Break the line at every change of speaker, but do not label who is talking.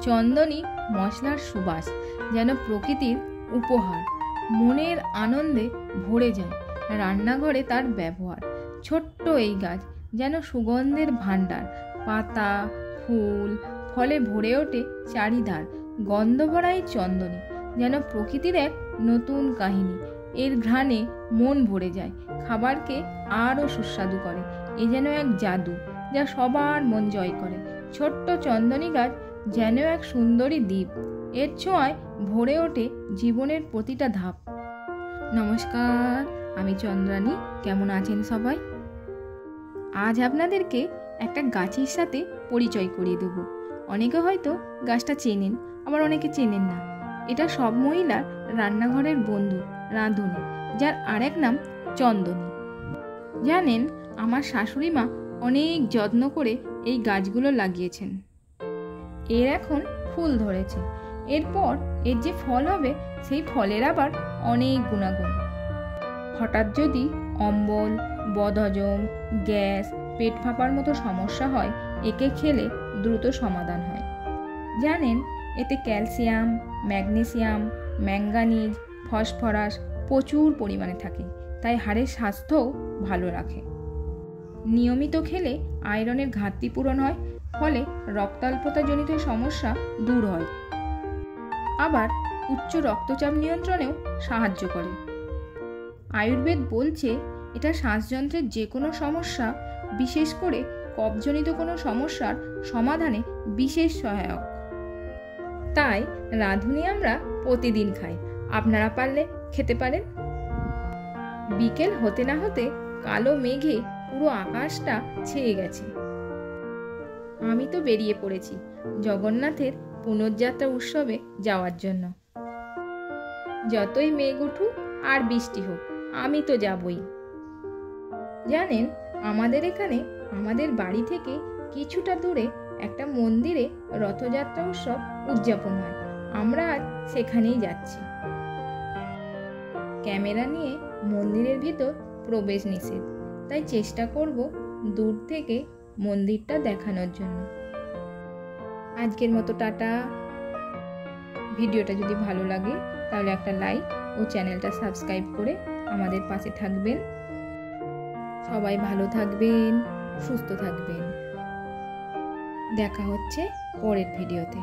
চন্দনী মশলার সুবাস যেন প্রকৃতির উপহার, মনের আনন্দে ভরে যায় রান্নাঘরে তার ব্যবহার। ছোট্ট এই গাছ যেন সুগন্ধের ভাণ্ডার, পাতা ফুল ফলে ভরে ওঠে চারিধার। গন্ধ ভরা এই চন্দনী যেন প্রকৃতির এক নতুন কাহিনী, এর ঘ্রাণে মন ভরে যায়, খাবারকে আরও সুস্বাদু করে। এ যেন এক জাদু যা সবার মন জয় করে। ছোট্ট চন্দনী গাছ যেন এক সুন্দরী দ্বীপ, এর ছোঁয়ায় ভরে ওঠে জীবনের প্রতিটা ধাপ। নমস্কার, আমি চন্দ্রানী। কেমন আছেন সবাই? আজ আপনাদেরকে একটা গাছের সাথে পরিচয় করিয়ে দেব। অনেকে হয়তো গাছটা চেনেন, আবার অনেকে চেনেন না। এটা সব মহিলার রান্নাঘরের বন্ধু, রাঁধুনি, যার আরেক নাম চন্দনী। জানেন, আমার শাশুড়ি মা অনেক যত্ন করে এই গাছগুলো লাগিয়েছেন। এর এখন ফুল ধরেছে, এরপর এর যে ফল হবে সেই ফলের আবার অনেক গুণাগুণ। হঠাৎ যদি অম্বল, বদহজম, গ্যাস, পেট ফাঁপার মতো সমস্যা হয়, একে খেলে দ্রুত সমাধান হয়। জানেন, এতে ক্যালসিয়াম, ম্যাগনেসিয়াম, ম্যাঙ্গানিজ, ফসফরাস প্রচুর পরিমাণে থাকে, তাই হাড়ের স্বাস্থ্যও ভালো রাখে। নিয়মিত খেলে আয়রনের ঘাটতি পূরণ হয়, ফলে রক্তাল্পতাজনিত সমস্যা দূর হয়। আবার উচ্চ রক্তচাপ নিয়ন্ত্রণেও সাহায্য করে। আয়ুর্বেদ বলছে এটা শ্বাসযন্ত্রের যে কোনো সমস্যা, বিশেষ করে কফজনিত কোনো সমস্যার সমাধানে বিশেষ সহায়ক। তাই রাঁধুনি আমরা প্রতিদিন খাই, আপনারা পারলে খেতে পারেন। বিকেল হতে না হতে কালো মেঘে পুরো আকাশটা ছেয়ে গেছে। আমি তো বেরিয়ে পড়েছি জগন্নাথের পুণ্যযাত্রা উৎসবে যাওয়ার জন্য। যতই মেঘ উঠুক আর বৃষ্টি হোক, আমি তো যাবই। জানেন, আমাদের এখানে আমাদের বাড়ি থেকে কিছুটা দূরে একটা মন্দিরে রথযাত্রা উৎসব উদযাপন হয়। আমরা আজ সেখানেই যাচ্ছি। ক্যামেরা নিয়ে মন্দিরের ভিতর প্রবেশ নিষেধ, তাই চেষ্টা করব দূর থেকে মন্দিরটা দেখানোর জন্য। আজকের মতো টাটা। ভিডিওটা যদি ভালো লাগে তাহলে একটা লাইক ও চ্যানেলটা সাবস্ক্রাইব করে আমাদের পাশে থাকবেন। সবাই ভালো থাকবেন, সুস্থ থাকবেন। দেখা হচ্ছে পরের ভিডিওতে।